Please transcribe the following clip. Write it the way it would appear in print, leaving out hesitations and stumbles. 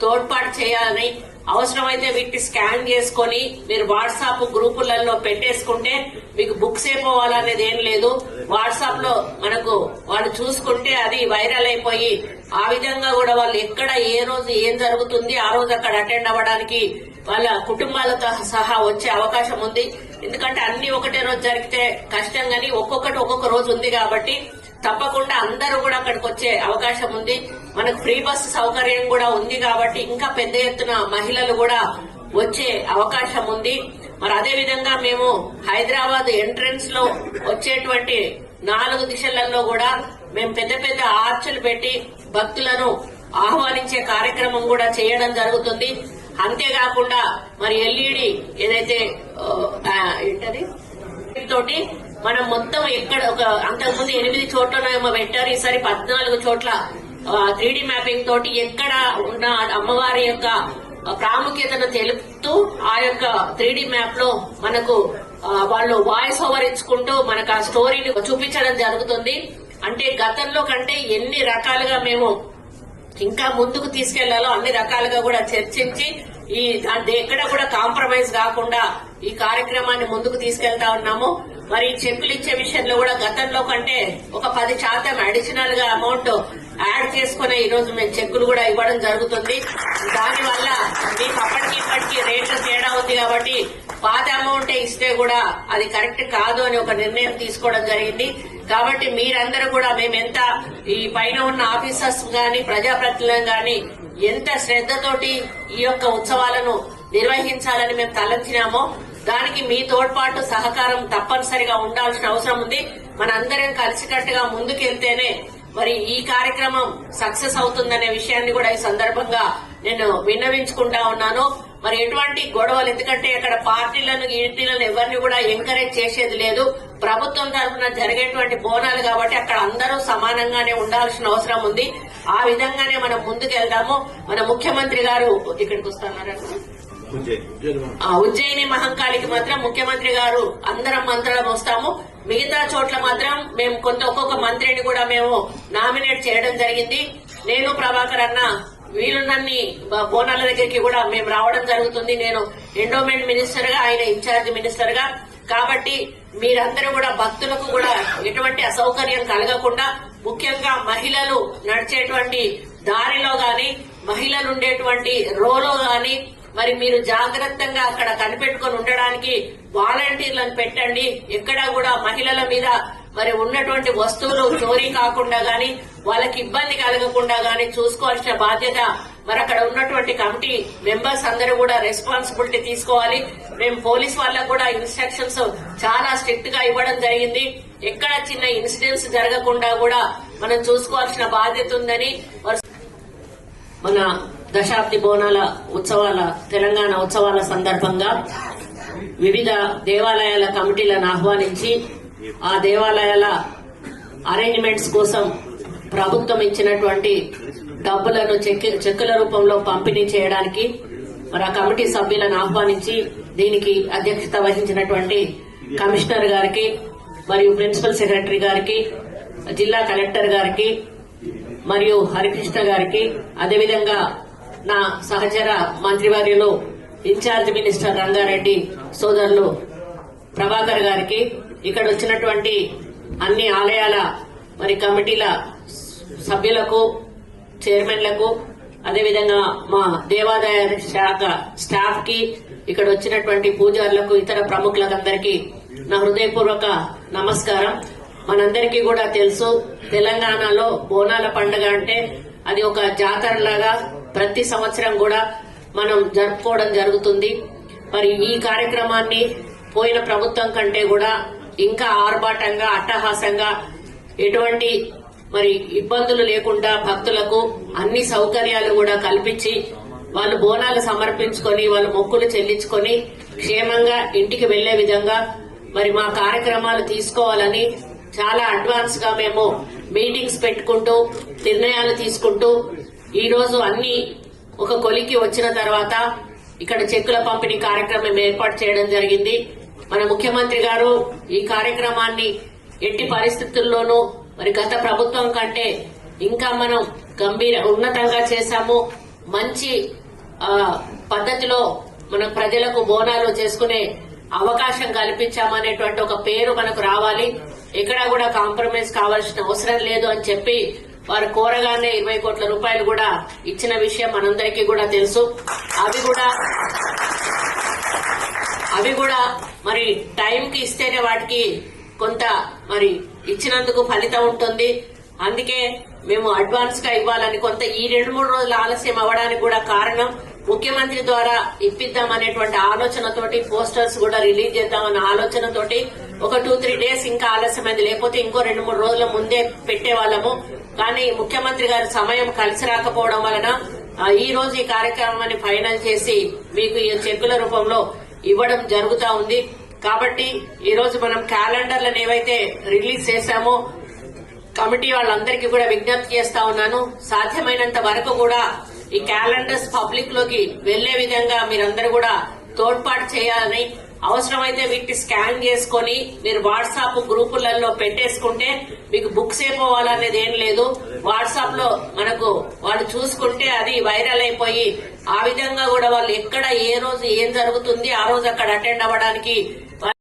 తోడ్పాటు చేయాలని, అవసరమైతే వీటిని స్కాన్ చేసుకుని మీరు వాట్సాప్ గ్రూపులలో పెట్టేసుకుంటే మీకు బుక్స్ అయిపోవాలనేది ఏం లేదు. వాట్సాప్ లో మనకు వాళ్ళు చూసుకుంటే అది వైరల్ అయిపోయి ఆ విధంగా కూడా వాళ్ళు ఎక్కడ ఏ రోజు ఏం జరుగుతుంది ఆ రోజు అక్కడ అటెండ్ అవ్వడానికి వాళ్ళ కుటుంబాలతో సహా వచ్చే అవకాశం ఉంది. ఎందుకంటే అన్ని ఒకటే రోజు జరిగితే కష్టం, గానీ ఒక్కొక్కటి ఒక్కొక్క రోజు ఉంది కాబట్టి తప్పకుండా అందరూ కూడా అక్కడికి వచ్చే అవకాశం ఉంది. మనకు ఫ్రీ బస్సు సౌకర్యం కూడా ఉంది కాబట్టి ఇంకా పెద్ద ఎత్తున మహిళలు కూడా వచ్చే అవకాశం ఉంది. మరి అదే విధంగా మేము హైదరాబాద్ ఎంట్రన్స్ లో వచ్చేటువంటి 4 దిశలలో కూడా మేము పెద్ద పెద్ద ఆర్చులు పెట్టి భక్తులను ఆహ్వానించే కార్యక్రమం కూడా చేయడం జరుగుతుంది. అంతేకాకుండా మరి ఎల్ఈడి ఏదైతే ఏంటది తోటి మనం మొత్తం ఎక్కడ ఒక అంతకుముందు 8 చోట్లనేమో పెట్టారు, ఈసారి 14 చోట్ల 3D మ్యాపింగ్ తోటి ఎక్కడ ఉన్న అమ్మవారి యొక్క ప్రాముఖ్యతను తెలుపుతూ ఆ యొక్క 3D మ్యాప్ లో మనకు వాళ్ళు వాయిస్ ఓవర్ ఇచ్చుకుంటూ మనకు ఆ స్టోరీని చూపించడం జరుగుతుంది. అంటే గతంలో కంటే ఎన్ని రకాలుగా మేము ఇంకా ముందుకు తీసుకెళ్లాలో అన్ని రకాలుగా కూడా చర్చించి ఈ ఎక్కడ కూడా కాంప్రమైజ్ కాకుండా ఈ కార్యక్రమాన్ని ముందుకు తీసుకెళ్తా ఉన్నాము. మరి చెక్కులు ఇచ్చే విషయంలో కూడా గతంలో కంటే ఒక 10% అడిషనల్ గా అమౌంట్ యాడ్ చేసుకుని ఈ రోజు మేము చెక్కులు కూడా ఇవ్వడం జరుగుతుంది. దానివల్ల మీకు అప్పటికి ఇప్పటికీ రేట్లు తేడా ఉంది కాబట్టి పాత అమౌంట్ ఇస్తే కూడా అది కరెక్ట్ కాదు అని ఒక నిర్ణయం తీసుకోవడం జరిగింది. కాబట్టి మీరందరూ కూడా మేమెంత ఈ పైన ఉన్న ఆఫీసర్స్ గాని ప్రజాప్రతినిధులను గాని ఎంత శ్రద్ధతోటి ఈ యొక్క ఉత్సవాలను నిర్వహించాలని మేము తలంచినామో దానికి మీ తోడ్పాటు సహకారం తప్పనిసరిగా ఉండాల్సిన అవసరం ఉంది. మనందరం కలిసికట్టుగా ముందుకెళ్తేనే మరి ఈ కార్యక్రమం సక్సెస్ అవుతుందనే విషయాన్ని కూడా ఈ సందర్భంగా నేను విన్నవించుకుంటా ఉన్నాను. మరి ఎటువంటి గొడవలు, ఎందుకంటే అక్కడ పార్టీలను ఎవరిని కూడా ఎంకరేజ్ చేసేది లేదు. ప్రభుత్వం తరఫున జరిగేటువంటి బోనాలు కాబట్టి అక్కడ అందరూ సమానంగానే ఉండాల్సిన అవసరం ఉంది. ఆ విధంగానే మనం ముందుకెళ్దాము. మన ముఖ్యమంత్రి గారు ఇక్కడికి వస్తున్నారు. ఉజ్జయిని మహంకాళికి మాత్రం ముఖ్యమంత్రి గారు అందరం మంత్రులం వస్తాము. మిగతా చోట్ల మాత్రం మేము ఒక్కొక్క మంత్రిని కూడా మేము నామినేట్ చేయడం జరిగింది. నేను ప్రభాకర్ అన్న వీలున్నన్ని బోనాల దగ్గరికి కూడా మేము రావడం జరుగుతుంది. నేను ఎండోమెంట్ మినిస్టర్ గా, ఆయన ఇన్ఛార్జ్ మినిస్టర్ గా. కాబట్టి మీరందరూ కూడా భక్తులకు కూడా ఎటువంటి అసౌకర్యం కలగకుండా, ముఖ్యంగా మహిళలు నడిచేటువంటి దారిలో గాని, మహిళలు ఉండేటువంటి రోలో గాని మరి మీరు జాగ్రత్తగా అక్కడ కనిపెట్టుకుని ఉండడానికి వాలంటీర్లను పెట్టండి. ఎక్కడా కూడా మహిళల మీద మరి ఉన్నటువంటి వస్తువులు చోరీ కాకుండా గాని, వాళ్ళకి ఇబ్బంది కలగకుండా గాని చూసుకోవాల్సిన బాధ్యత మరి అక్కడ ఉన్నటువంటి కమిటీ మెంబర్స్ అందరూ కూడా రెస్పాన్సిబిలిటీ తీసుకోవాలి. మేము పోలీస్ వాళ్ళకు కూడా ఇన్స్ట్రక్షన్స్ చాలా స్ట్రిక్ట్ గా ఇవ్వడం జరిగింది. ఎక్కడ చిన్న ఇన్సిడెంట్స్ జరగకుండా కూడా మనం చూసుకోవాల్సిన బాధ్యత ఉందని మన దశాబ్ది బోనాల ఉత్సవాల తెలంగాణ ఉత్సవాల సందర్భంగా వివిధ దేవాలయాల కమిటీలను ఆహ్వానించి ఆ దేవాలయాల అరేంజ్మెంట్స్ కోసం ప్రభుత్వం ఇచ్చినటువంటి డబ్బులను చెక్కుల రూపంలో పంపిణీ చేయడానికి మరి ఆ కమిటీ సభ్యులను ఆహ్వానించి దీనికి అధ్యక్షత వహించినటువంటి కమిషనర్ గారికి మరియు ప్రిన్సిపల్ సెక్రటరీ గారికి, జిల్లా కలెక్టర్ గారికి మరియు హరికృష్ణ గారికి, అదేవిధంగా నా సహచర మంత్రివర్యులు ఇన్ఛార్జ్ మినిస్టర్ రంగారెడ్డి సోదరులు ప్రభాకర్ గారికి, ఇక్కడ వచ్చినటువంటి అన్ని ఆలయాల మరి కమిటీల సభ్యులకు, చైర్మన్లకు, అదేవిధంగా మా దేవాదాయ శాఖ స్టాఫ్ కి, ఇక్కడ వచ్చినటువంటి పూజారులకు, ఇతర ప్రముఖులందరికీ నా హృదయపూర్వక నమస్కారం. మనందరికీ కూడా తెలుసు, తెలంగాణలో బోనాల పండుగ అంటే అది ఒక జాతరలాగా ప్రతి సంవత్సరం కూడా మనం జరుపుకోవడం జరుగుతుంది. మరి ఈ కార్యక్రమాన్ని పోయిన ప్రభుత్వం కంటే కూడా ఇంకా ఆర్భాటంగా, అట్టహాసంగా, ఎటువంటి మరి ఇబ్బందులు లేకుండా భక్తులకు అన్ని సౌకర్యాలు కూడా కల్పించి వాళ్ళు బోనాలు సమర్పించుకొని వాళ్ళు మొక్కులు చెల్లించుకొని క్షేమంగా ఇంటికి వెళ్లే విధంగా మరి మా కార్యక్రమాలు తీసుకోవాలని చాలా అడ్వాన్స్ గా మేము మీటింగ్స్ పెట్టుకుంటూ నిర్ణయాలు తీసుకుంటూ ఈ రోజు అన్ని ఒక కొలికి వచ్చిన తర్వాత ఇక్కడ చెక్కుల పంపిణీ కార్యక్రమం ఏర్పాటు చేయడం జరిగింది. మన ముఖ్యమంత్రి గారు ఈ కార్యక్రమాన్ని ఎట్టి పరిస్థితుల్లోనూ మరి గత ప్రభుత్వం కంటే ఇంకా మనం ఉన్నతంగా చేశాము. మంచి పద్ధతిలో మన ప్రజలకు బోనాలు చేసుకునే అవకాశం కల్పించామనేటువంటి ఒక పేరు మనకు రావాలి. ఎక్కడా కూడా కాంప్రమైజ్ కావాల్సిన అవసరం లేదు అని చెప్పి వారు కోరగానే 20 కోట్ల రూపాయలు కూడా ఇచ్చిన విషయం మనందరికీ కూడా తెలుసు. అవి కూడా మరి టైంకి ఇస్తేనే వాటికి కొంత మరి ఇచ్చినందుకు ఫలితం ఉంటుంది. అందుకే మేము అడ్వాన్స్ గా ఇవ్వాలని కొంత ఈ 2-3 రోజులు ఆలస్యం అవ్వడానికి కూడా కారణం ముఖ్యమంత్రి ద్వారా ఇప్పిద్దామనేటువంటి ఆలోచనతోటి పోస్టర్స్ కూడా రిలీజ్ చేద్దామన్న ఆలోచనతోటి ఒక 2-3 డేస్ ఇంకా ఆలస్యమైంది. లేకపోతే ఇంకో 2-3 రోజుల ముందే పెట్టేవాళ్ళము. కానీ ముఖ్యమంత్రి గారి సమయం కలిసి రాకపోవడం వలన ఈ రోజు ఈ కార్యక్రమాన్ని ఫైనల్ చేసి మీకు ఈ చెక్కుల రూపంలో ఇవ్వడం జరుగుతా ఉంది. కాబట్టి ఈ రోజు మనం క్యాలెండర్లను ఏవైతే రిలీజ్ చేశామో కమిటీ వాళ్ళందరికీ కూడా విజ్ఞప్తి చేస్తా ఉన్నాను. సాధ్యమైనంత వరకు కూడా ఈ క్యాలెండర్స్ పబ్లిక్ లోకి వెళ్లే విధంగా మీరందరూ కూడా తోడ్పాటు చేయాలని, అవసరమైతే వీటిని స్కాన్ చేసుకుని మీరు వాట్సాప్ గ్రూపులలో పెట్టేసుకుంటే మీకు బుక్స్ అయిపోవాలనేది ఏం లేదు. వాట్సాప్ లో మనకు వాళ్ళు చూసుకుంటే అది వైరల్ అయిపోయి ఆ విధంగా కూడా వాళ్ళు ఎక్కడ ఏ రోజు ఏం జరుగుతుంది ఆ రోజు అక్కడ అటెండ్ అవ్వడానికి